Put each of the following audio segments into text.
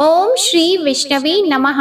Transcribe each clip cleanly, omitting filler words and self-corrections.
ओम श्री विष्णवे नमः।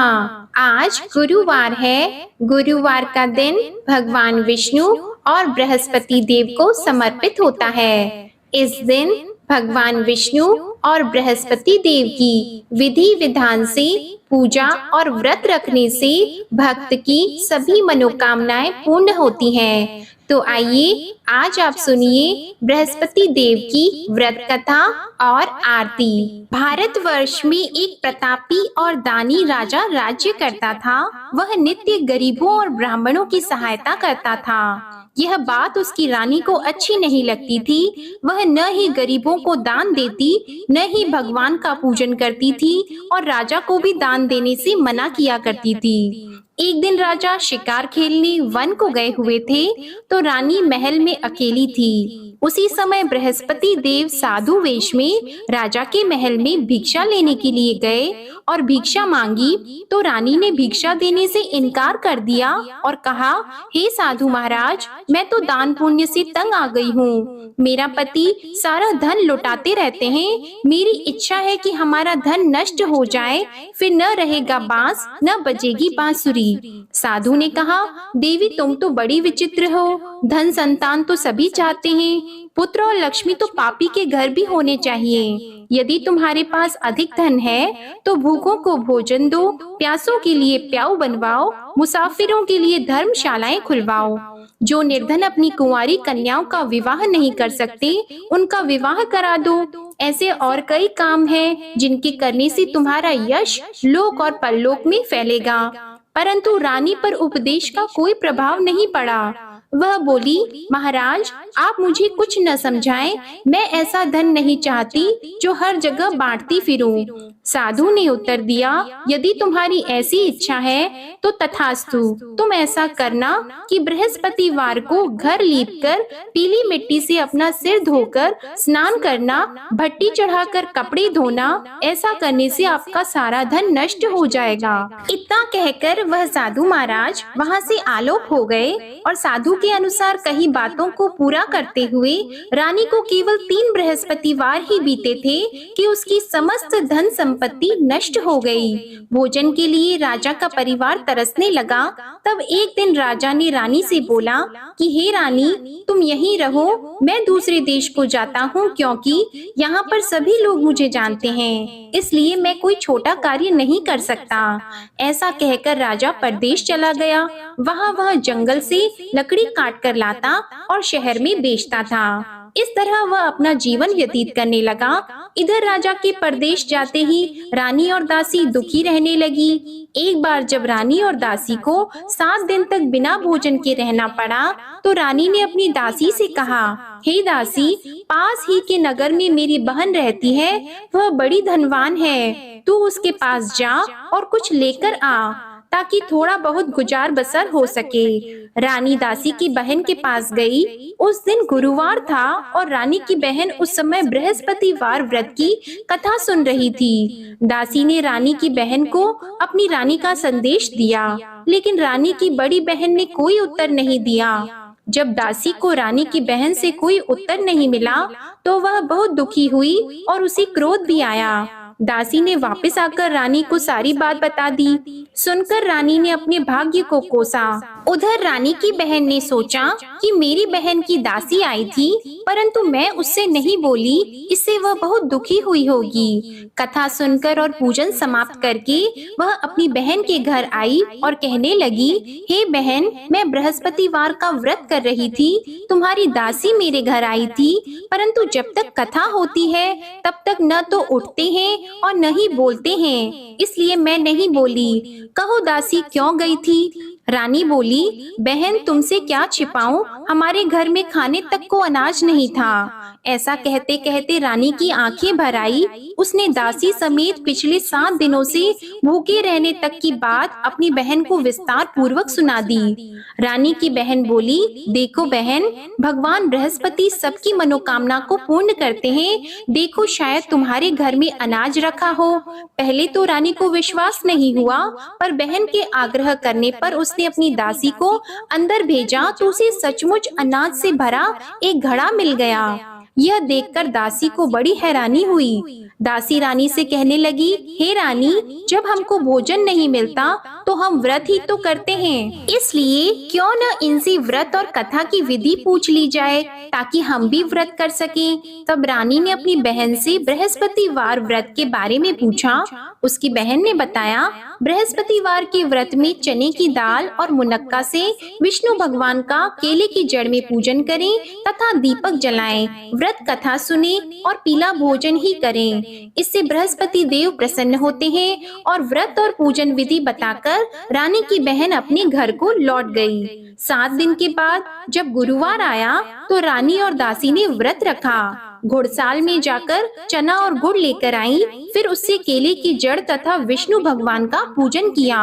आज गुरुवार है। गुरुवार का दिन भगवान विष्णु और बृहस्पति देव को समर्पित होता है। इस दिन भगवान विष्णु और बृहस्पति देव की विधि विधान से पूजा और व्रत रखने से भक्त की सभी मनोकामनाएं पूर्ण होती हैं। तो आइए आज आप सुनिए बृहस्पति देव की व्रत कथा और आरती। भारतवर्ष में एक प्रतापी और दानी राजा राज्य करता था। वह नित्य गरीबों और ब्राह्मणों की सहायता करता था। यह बात उसकी रानी को अच्छी नहीं लगती थी। वह न ही गरीबों को दान देती, न ही भगवान का पूजन करती थी और राजा को भी दान देने से मना किया करती थी। एक दिन राजा शिकार खेलने वन को गए हुए थे, तो रानी महल में अकेली थी। उसी समय बृहस्पति देव साधु वेश में राजा के महल में भिक्षा लेने के लिए गए और भिक्षा मांगी, तो रानी ने भिक्षा देने से इनकार कर दिया और कहा, हे साधु महाराज, मैं तो दान पुण्य से तंग आ गई हूँ। मेरा पति सारा धन लुटाते रहते हैं। मेरी इच्छा है कि हमारा धन नष्ट हो जाए, फिर न रहेगा बांस, न बजेगी बांसुरी। साधु ने कहा, देवी तुम तो बड़ी विचित्र हो। धन संतान तो सभी चाहते हैं, पुत्र और लक्ष्मी तो पापी के घर भी होने चाहिए। यदि तुम्हारे पास अधिक धन है तो भूखों को भोजन दो, प्यासों के लिए प्याऊ बनवाओ, मुसाफिरों के लिए धर्मशालाएं खुलवाओ। जो निर्धन अपनी कुंवारी कन्याओं का विवाह नहीं कर सकते, उनका विवाह करा दो। ऐसे और कई काम हैं जिनके करने से तुम्हारा यश लोक और परलोक में फैलेगा। परंतु रानी पर उपदेश का कोई प्रभाव नहीं पड़ा। वह बोली, महाराज आप मुझे कुछ न समझाएं। मैं ऐसा धन नहीं चाहती जो हर जगह बांटती फिरूं। साधु ने उत्तर दिया, यदि तुम्हारी ऐसी इच्छा है तो तथास्तु। तुम ऐसा करना कि बृहस्पतिवार को घर लीपकर पीली मिट्टी से अपना सिर धोकर स्नान करना, भट्टी चढ़ाकर कपड़े धोना। ऐसा करने से आपका सारा धन नष्ट हो जाएगा। इतना कहकर वह साधु महाराज वहाँ से आलोक हो गए और साधु के अनुसार कई बातों को पूरा करते हुए रानी को केवल 3 बृहस्पतिवार ही बीते थे कि उसकी समस्त धन संपत्ति नष्ट हो गई। भोजन के लिए राजा का परिवार तरसने लगा। तब एक दिन राजा ने रानी से बोला कि हे रानी, तुम यहीं रहो, मैं दूसरे देश को जाता हूँ, क्योंकि यहाँ पर सभी लोग मुझे जानते हैं, इसलिए मैं कोई छोटा कार्य नहीं कर सकता। ऐसा कहकर राजा परदेश चला गया। वहाँ वह जंगल से लकड़ी काट कर लाता और शहर में बेचता था। इस तरह वह अपना जीवन व्यतीत करने लगा। इधर राजा के परदेश जाते ही रानी और दासी दुखी रहने लगी। एक बार जब रानी और दासी को 7 दिन तक बिना भोजन के रहना पड़ा, तो रानी ने अपनी दासी से कहा, हे दासी, पास ही के नगर में मेरी बहन रहती है, वह बड़ी धनवान है। तू उसके पास जा और कुछ लेकर आ, ताकि थोड़ा बहुत गुजार बसर हो सके। रानी दासी की बहन के पास गई। उस दिन गुरुवार था और रानी की बहन उस समय बृहस्पतिवार व्रत की कथा सुन रही थी। दासी ने रानी की बहन को अपनी रानी का संदेश दिया, लेकिन रानी की बड़ी बहन ने कोई उत्तर नहीं दिया। जब दासी को रानी की बहन से कोई उत्तर नहीं मिला, तो वह बहुत दुखी हुई और उसे क्रोध भी आया। दासी ने वापस आकर रानी को सारी बात बता दी। सुनकर रानी ने अपने भाग्य को कोसा। उधर रानी की बहन ने सोचा कि मेरी बहन की दासी आई थी, परंतु मैं उससे नहीं बोली, इससे वह बहुत दुखी हुई होगी। कथा सुनकर और पूजन समाप्त करके वह अपनी बहन के घर आई और कहने लगी, हे बहन, मैं बृहस्पतिवार का व्रत कर रही थी, तुम्हारी दासी मेरे घर आई थी, परंतु जब तक कथा होती है तब तक न तो उठते हैं और न ही बोलते हैं, इसलिए मैं नहीं बोली। कहो दासी क्यों गई थी? रानी बोली, बहन तुमसे क्या छिपाऊं, हमारे घर में खाने तक को अनाज नहीं था। ऐसा कहते कहते रानी की आंखें भर आई। उसने दासी समेत पिछले 7 दिनों से भूखे रहने तक की बात अपनी बहन को विस्तार पूर्वक सुना दी। रानी की बहन बोली, देखो बहन, भगवान बृहस्पति सबकी मनोकामना को पूर्ण करते हैं। देखो शायद तुम्हारे घर में अनाज रखा हो। पहले तो रानी को विश्वास नहीं हुआ, पर बहन के आग्रह करने पर उसने अपनी दासी को अंदर भेजा तो उसे सचमुच अनाज से भरा एक घड़ा मिल गया। यह देखकर दासी को बड़ी हैरानी हुई। दासी रानी से कहने लगी, हे रानी, जब हमको भोजन नहीं मिलता तो हम व्रत ही तो करते हैं, इसलिए क्यों न इनसे व्रत और कथा की विधि पूछ ली जाए ताकि हम भी व्रत कर सकें। तब रानी ने अपनी बहन से बृहस्पतिवार व्रत के बारे में पूछा। उसकी बहन ने बताया, बृहस्पतिवार के व्रत में चने की दाल और मुनक्का से विष्णु भगवान का केले की जड़ में पूजन करें तथा दीपक जलाएं, व्रत कथा सुने और पीला भोजन ही करें। इससे बृहस्पति देव प्रसन्न होते हैं। और व्रत और पूजन विधि बताकर रानी की बहन अपने घर को लौट गई। 7 दिन के बाद जब गुरुवार आया तो रानी और दासी ने व्रत रखा। घुड़साल में जाकर चना और गुड़ लेकर आई, फिर उससे केले की जड़ तथा विष्णु भगवान का पूजन किया।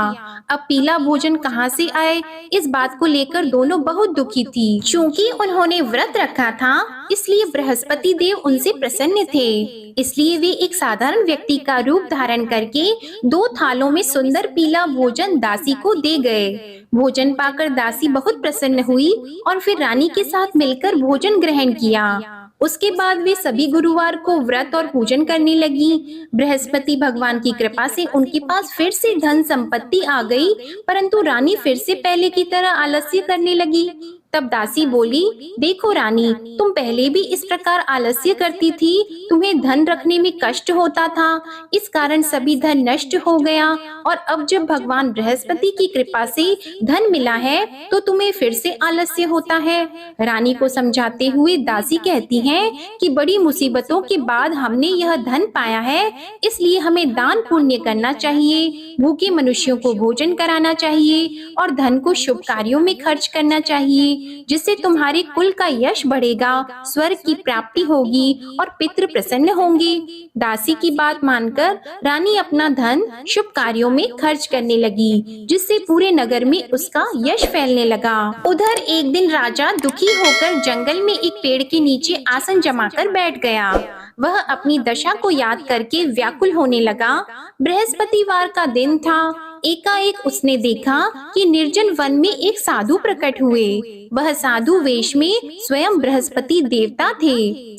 अब पीला भोजन कहाँ से आए, इस बात को लेकर दोनों बहुत दुखी थी। चूँकि उन्होंने व्रत रखा था, इसलिए बृहस्पति देव उनसे प्रसन्न थे। इसलिए वे एक साधारण व्यक्ति का रूप धारण करके 2 थालों में सुंदर पीला भोजन दासी को दे गए। भोजन पाकर दासी बहुत प्रसन्न हुई और फिर रानी के साथ मिलकर भोजन ग्रहण किया। उसके बाद वे सभी गुरुवार को व्रत और पूजन करने लगी। बृहस्पति भगवान की कृपा से उनके पास फिर से धन संपत्ति आ गई, परंतु रानी फिर से पहले की तरह आलस्य करने लगी। तब दासी बोली, देखो रानी, तुम पहले भी इस प्रकार आलस्य करती थी, तुम्हें धन रखने में कष्ट होता था, इस कारण सभी धन नष्ट हो गया, और अब जब भगवान बृहस्पति की कृपा से धन मिला है तो तुम्हें फिर से आलस्य होता है। रानी को समझाते हुए दासी कहती हैं कि बड़ी मुसीबतों के बाद हमने यह धन पाया है, इसलिए हमें दान पुण्य करना चाहिए, भूखे मनुष्यों को भोजन कराना चाहिए और धन को शुभ कार्यों में खर्च करना चाहिए, जिससे तुम्हारे कुल का यश बढ़ेगा, स्वर्ग की प्राप्ति होगी और पितृ प्रसन्न होंगे। दासी की बात मानकर रानी अपना धन शुभ कार्यों में खर्च करने लगी, जिससे पूरे नगर में उसका यश फैलने लगा। उधर एक दिन राजा दुखी होकर जंगल में एक पेड़ के नीचे आसन जमाकर बैठ गया। वह अपनी दशा को याद करके व्याकुल होने लगा। बृहस्पतिवार का दिन था। एकाएक उसने देखा कि निर्जन वन में एक साधु प्रकट हुए। वह साधु वेश में स्वयं बृहस्पति देवता थे।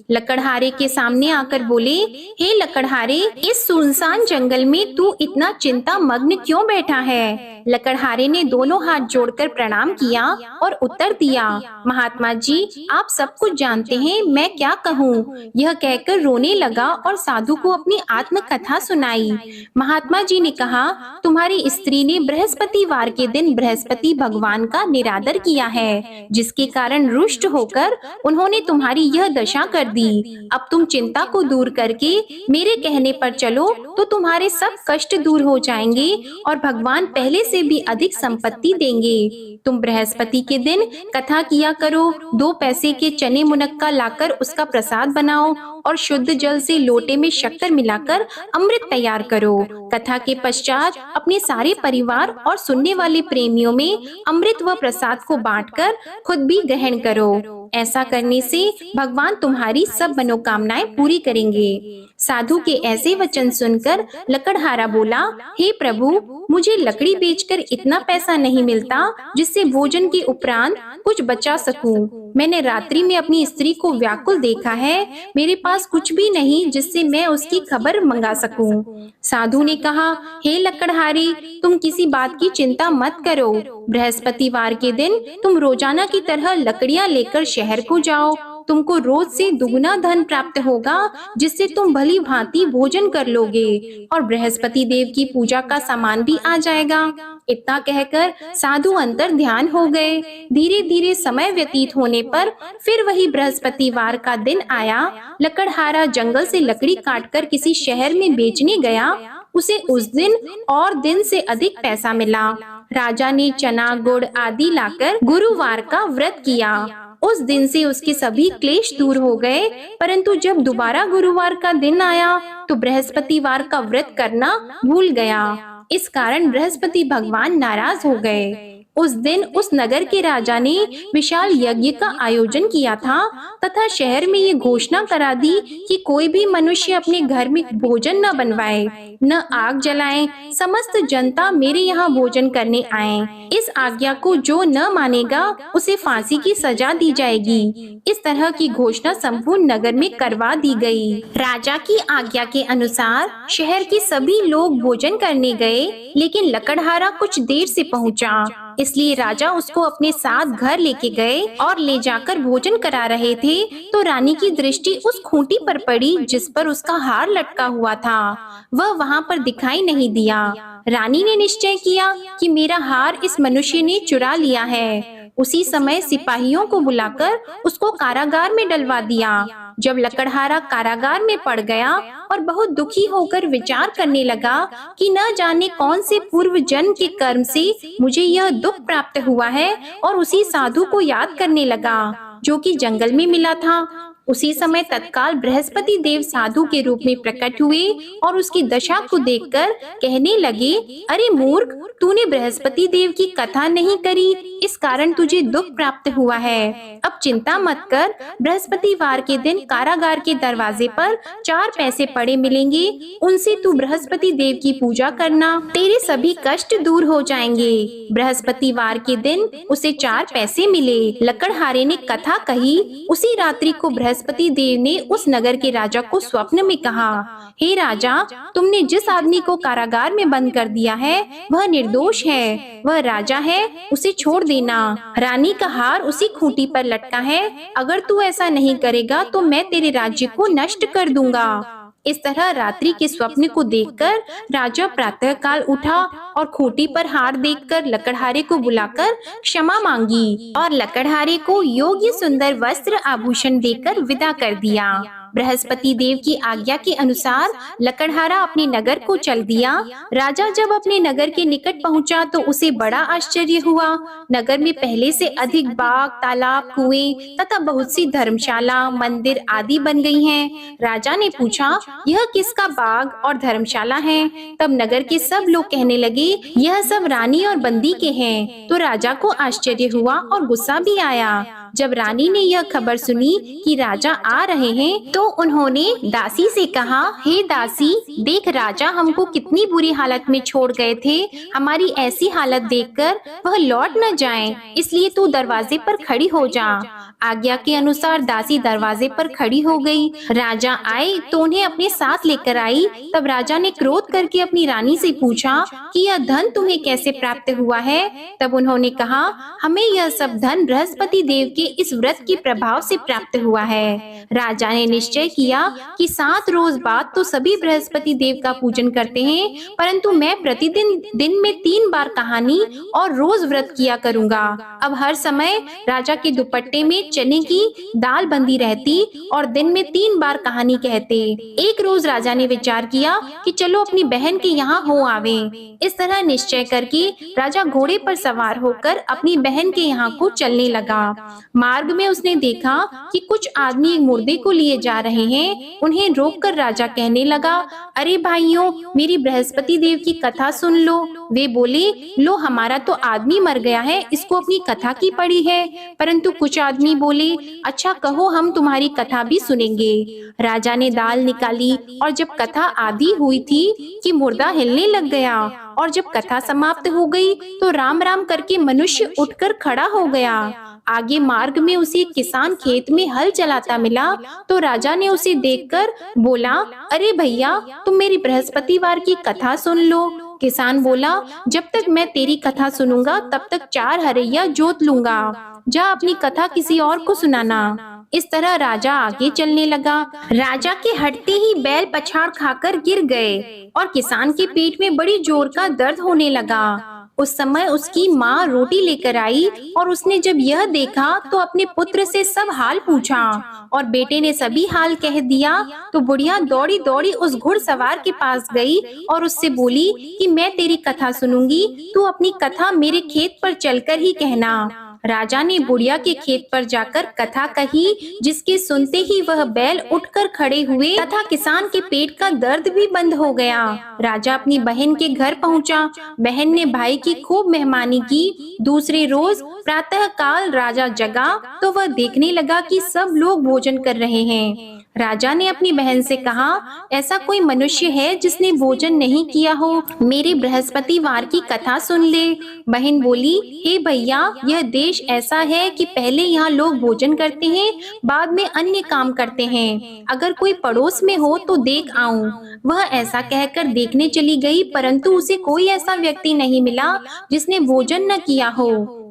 लकड़हारे के सामने आकर बोले, हे लकड़हारे, इस सुनसान जंगल में तू इतना चिंता मग्न क्यों बैठा है? लकड़हारे ने दोनों हाथ जोड़कर प्रणाम किया और उत्तर दिया, महात्मा जी, आप सब कुछ जानते हैं, मैं क्या कहूँ। यह कहकर रोने लगा और साधु को अपनी आत्म कथा सुनाई। महात्मा जी ने कहा, तुम्हारी स्त्री ने बृहस्पतिवार के दिन बृहस्पति भगवान का निरादर किया है, जिसके कारण रुष्ट होकर उन्होंने तुम्हारी यह दशा कर दी। अब तुम चिंता को दूर करके मेरे कहने पर चलो तो तुम्हारे सब कष्ट दूर हो जाएंगे और भगवान पहले से भी अधिक संपत्ति देंगे। तुम बृहस्पति के दिन कथा किया करो, 2 पैसे के चने मुनक्का लाकर उसका प्रसाद बनाओ और शुद्ध जल से लोटे में शक्कर मिलाकर अमृत तैयार करो। कथा के पश्चात अपने सारे परिवार और सुनने वाले प्रेमियों में अमृत व प्रसाद को बांटकर खुद भी ग्रहण करो। ऐसा करने से भगवान तुम्हारी सब मनोकामनाएं पूरी करेंगे। साधु के ऐसे वचन सुनकर लकड़हारा बोला, हे प्रभु, मुझे लकड़ी बेचकर इतना पैसा नहीं मिलता जिससे भोजन के उपरांत कुछ बचा सकूं। मैंने रात्रि में अपनी स्त्री को व्याकुल देखा है, मेरे पास कुछ भी नहीं जिससे मैं उसकी खबर मंगा सकूं। साधु ने कहा, हे लकड़हारे, तुम किसी बात की चिंता मत करो। बृहस्पतिवार के दिन तुम रोजाना की तरह लकड़ियां लेकर शहर को जाओ। तुमको रोज से दुगुना धन प्राप्त होगा, जिससे तुम भली भांति भोजन कर लोगे और बृहस्पति देव की पूजा का सामान भी आ जाएगा। इतना कहकर साधु अंतर ध्यान हो गए। धीरे धीरे समय व्यतीत होने पर फिर वही बृहस्पतिवार का दिन आया। लकड़हारा जंगल से लकड़ी काटकर किसी शहर में बेचने गया। उसे उस दिन और दिन से अधिक पैसा मिला। राजा ने चना गुड़ आदि लाकर गुरुवार का व्रत किया। उस दिन से उसके सभी क्लेश दूर हो गए, परंतु जब दोबारा गुरुवार का दिन आया तो बृहस्पतिवार का व्रत करना भूल गया। इस कारण बृहस्पति भगवान नाराज हो गए। उस दिन उस नगर के राजा ने विशाल यज्ञ का आयोजन किया था तथा शहर में ये घोषणा करा दी कि कोई भी मनुष्य अपने घर में भोजन न बनवाए, न आग जलाए। समस्त जनता मेरे यहाँ भोजन करने आए। इस आज्ञा को जो न मानेगा उसे फांसी की सजा दी जाएगी। इस तरह की घोषणा संपूर्ण नगर में करवा दी गई। राजा की आज्ञा के अनुसार शहर के सभी लोग भोजन करने गए, लेकिन लकड़हारा कुछ देर से पहुंचा, इसलिए राजा उसको अपने साथ घर लेके गए और ले जाकर भोजन करा रहे थे तो रानी की दृष्टि उस खूंटी पर पड़ी जिस पर उसका हार लटका हुआ था। वह वहाँ पर दिखाई नहीं दिया। रानी ने निश्चय किया कि मेरा हार इस मनुष्य ने चुरा लिया है। उसी समय सिपाहियों को बुलाकर उसको कारागार में डलवा दिया। जब लकड़हारा कारागार में पड़ गया और बहुत दुखी होकर विचार करने लगा कि न जाने कौन से पूर्व जन्म के कर्म से मुझे यह दुख प्राप्त हुआ है, और उसी साधु को याद करने लगा जो कि जंगल में मिला था। उसी समय तत्काल बृहस्पति देव साधु के रूप में प्रकट हुए और उसकी दशा को देखकर कहने लगे, अरे मूर्ख, तूने बृहस्पति देव की कथा नहीं करी, इस कारण तुझे दुख प्राप्त हुआ है। अब चिंता मत कर, बृहस्पतिवार के दिन कारागार के दरवाजे पर 4 पैसे पड़े मिलेंगे, उनसे तू बृहस्पति देव की पूजा करना, तेरे सभी कष्ट दूर हो जाएंगे। बृहस्पतिवार के दिन उसे 4 पैसे मिले। लकड़हारे ने कथा कही। उसी रात्रि को बृहस्पति देव ने उस नगर के राजा को स्वप्न में कहा, हे राजा, तुमने जिस आदमी को कारागार में बंद कर दिया है वह निर्दोष है, वह राजा है, उसे छोड़ देना। रानी का हार उसी खूंटी पर लटका है, अगर तू ऐसा नहीं करेगा तो मैं तेरे राज्य को नष्ट कर दूंगा। इस तरह रात्रि के स्वप्न को देखकर राजा प्रातः काल उठा और खूंटी पर हार देखकर लकड़हारे को बुलाकर क्षमा मांगी और लकड़हारे को योग्य सुंदर वस्त्र आभूषण देकर विदा कर दिया। बृहस्पति देव की आज्ञा के अनुसार लकड़हारा अपने नगर को चल दिया। राजा जब अपने नगर के निकट पहुंचा तो उसे बड़ा आश्चर्य हुआ। नगर में पहले से अधिक बाग, तालाब, कुएं तथा बहुत सी धर्मशाला, मंदिर आदि बन गई हैं। राजा ने पूछा, यह किसका बाग और धर्मशाला है? तब नगर के सब लोग कहने लगे, यह सब रानी और बंदी के हैं। तो राजा को आश्चर्य हुआ और गुस्सा भी आया। जब रानी ने यह खबर सुनी कि राजा आ रहे हैं तो उन्होंने दासी से कहा, हे दासी, देख राजा हमको कितनी बुरी हालत में छोड़ गए थे, हमारी ऐसी हालत देखकर वह लौट न जाएं, इसलिए तू दरवाजे पर खड़ी हो जा। आज्ञा के अनुसार दासी दरवाजे पर खड़ी हो गई। राजा आए तो उन्हें अपने साथ लेकर आई। तब राजा ने क्रोध करके अपनी रानी से पूछा कि यह धन तुम्हें कैसे प्राप्त हुआ है? तब उन्होंने कहा, हमें यह सब धन बृहस्पति देव के इस व्रत के प्रभाव से प्राप्त हुआ है। राजा ने निश्चय किया कि 7 रोज बाद तो सभी बृहस्पति देव का पूजन करते हैं, परंतु मैं प्रतिदिन दिन में 3 बार कहानी और रोज व्रत किया करूंगा। अब हर समय राजा के दुपट्टे में चने की दाल बंधी रहती और दिन में 3 बार कहानी कहते। एक रोज राजा ने विचार किया कि चलो अपनी बहन के यहाँ हो आवे। इस तरह निश्चय करके राजा घोड़े पर सवार होकर अपनी बहन के यहाँ को चलने लगा। मार्ग में उसने देखा कि कुछ आदमी एक मुर्दे को लिए जा रहे हैं। उन्हें रोककर राजा कहने लगा, अरे भाइयों, मेरी बृहस्पति देव की कथा सुन लो। वे बोले, लो हमारा तो आदमी मर गया है, इसको अपनी कथा की पड़ी है। परंतु कुछ आदमी बोले, अच्छा कहो, हम तुम्हारी कथा भी सुनेंगे। राजा ने दाल निकाली और जब कथा आधी हुई थी कि मुर्दा हिलने लग गया, और जब कथा समाप्त हो गई तो राम राम करके मनुष्य उठकर खड़ा हो गया। आगे मार्ग में उसे एक किसान खेत में हल चलाता मिला तो राजा ने उसे देखकर बोला, अरे भैया, तुम मेरी बृहस्पतिवार की कथा सुन लो। किसान बोला, जब तक मैं तेरी कथा सुनूंगा तब तक 4 हरैया जोत लूंगा, जा अपनी कथा किसी और को सुनाना। इस तरह राजा आगे चलने लगा। राजा के हटते ही बैल पछाड़ खाकर गिर गए और किसान के पेट में बड़ी जोर का दर्द होने लगा। उस समय उसकी माँ रोटी लेकर आई और उसने जब यह देखा तो अपने पुत्र से सब हाल पूछा और बेटे ने सभी हाल कह दिया। तो बुढ़िया दौड़ी दौड़ी उस घुड़सवार के पास गई और उससे बोली कि मैं तेरी कथा सुनूंगी, तू अपनी कथा मेरे खेत पर चलकर ही कहना। राजा ने बुढ़िया के खेत पर जाकर कथा कही, जिसके सुनते ही वह बैल उठकर खड़े हुए तथा किसान के पेट का दर्द भी बंद हो गया। राजा अपनी बहन के घर पहुंचा। बहन ने भाई की खूब मेहमानी की। दूसरे रोज प्रातः काल राजा जगा तो वह देखने लगा कि सब लोग भोजन कर रहे हैं। राजा ने अपनी बहन से कहा, ऐसा कोई मनुष्य है जिसने भोजन नहीं किया हो? मेरे बृहस्पतिवार की कथा सुन ले। बहन बोली, हे भैया, यह देश ऐसा है कि पहले यहाँ लोग भोजन करते हैं, बाद में अन्य काम करते हैं। अगर कोई पड़ोस में हो तो देख आऊं। वह ऐसा कहकर देखने चली गई, परंतु उसे कोई ऐसा व्यक्ति नहीं मिला जिसने भोजन न किया हो।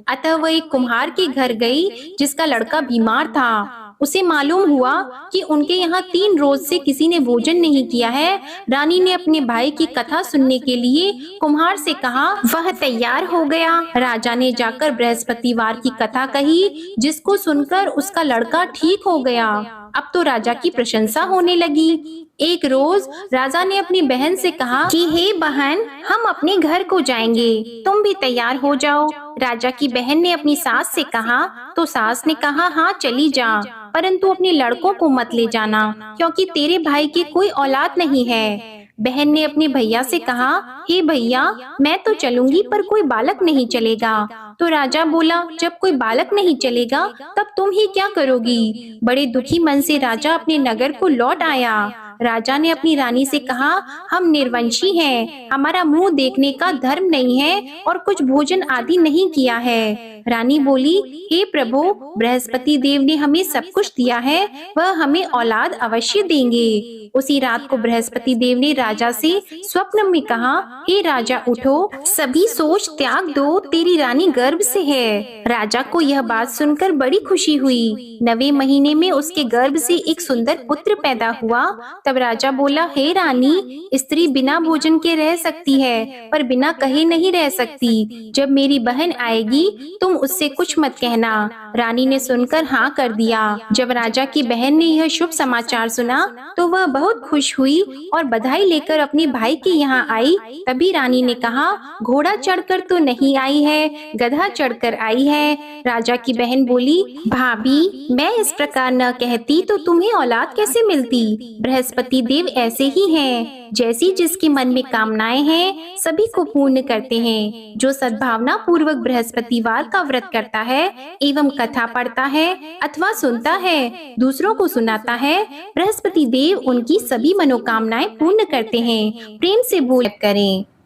अतः वह एक कुम्हार के घर गई जिसका लड़का बीमार था। उसे मालूम हुआ कि उनके यहाँ 3 रोज से किसी ने भोजन नहीं किया है। रानी ने अपने भाई की कथा सुनने के लिए कुम्हार से कहा। वह तैयार हो गया। राजा ने जाकर बृहस्पतिवार की कथा कही, जिसको सुनकर उसका लड़का ठीक हो गया। अब तो राजा की प्रशंसा होने लगी। एक रोज राजा ने अपनी बहन से कहा कि हे बहन, हम अपने घर को जाएंगे, तुम भी तैयार हो जाओ। राजा की बहन ने अपनी सास से कहा तो सास ने कहा, हाँ चली जा, परंतु अपने लड़कों को मत ले जाना, क्योंकि तेरे भाई की कोई औलाद नहीं है। बहन ने अपने भैया से कहा, हे भैया, मैं तो चलूंगी पर कोई बालक नहीं चलेगा। तो राजा बोला, जब कोई बालक नहीं चलेगा तब तुम ही क्या करोगी? बड़े दुखी मन से राजा अपने नगर को लौट आया। राजा ने अपनी रानी से कहा, हम निर्वंशी हैं, हमारा मुंह देखने का धर्म नहीं है और कुछ भोजन आदि नहीं किया है। रानी बोली, हे प्रभु, बृहस्पति देव ने हमें सब कुछ दिया है, वह हमें औलाद अवश्य देंगे। उसी रात को बृहस्पति देव ने राजा से स्वप्न में कहा, हे राजा उठो, सभी सोच त्याग दो, तेरी रानी गर्भ से है। राजा को यह बात सुनकर बड़ी खुशी हुई। 9वें महीने में उसके गर्भ से एक सुंदर पुत्र पैदा हुआ। तब राजा बोला, हे रानी, स्त्री बिना भोजन के रह सकती है पर बिना कहे नहीं रह सकती। जब मेरी बहन आएगी तुम उससे कुछ मत कहना। रानी ने सुनकर हाँ कर दिया। जब राजा की बहन ने यह शुभ समाचार सुना तो वह बहुत खुश हुई और बधाई लेकर अपने भाई के यहाँ आई। तभी रानी ने कहा, घोड़ा चढ़कर तो नहीं आई है, गधा चढ़कर आई है। राजा की बहन बोली, भाभी, मैं इस प्रकार न कहती तो तुम्हें औलाद कैसे मिलती? बृहस्पति देव ऐसे ही हैं, जैसी जिसके मन में कामनाएं हैं सभी को पूर्ण करते हैं। जो सद्भावना पूर्वक बृहस्पतिवार का व्रत करता है एवं कथा पढ़ता है अथवा सुनता है, दूसरों को सुनाता है, बृहस्पति देव उनकी सभी मनोकामनाएं पूर्ण करते हैं। प्रेम से बोल करें।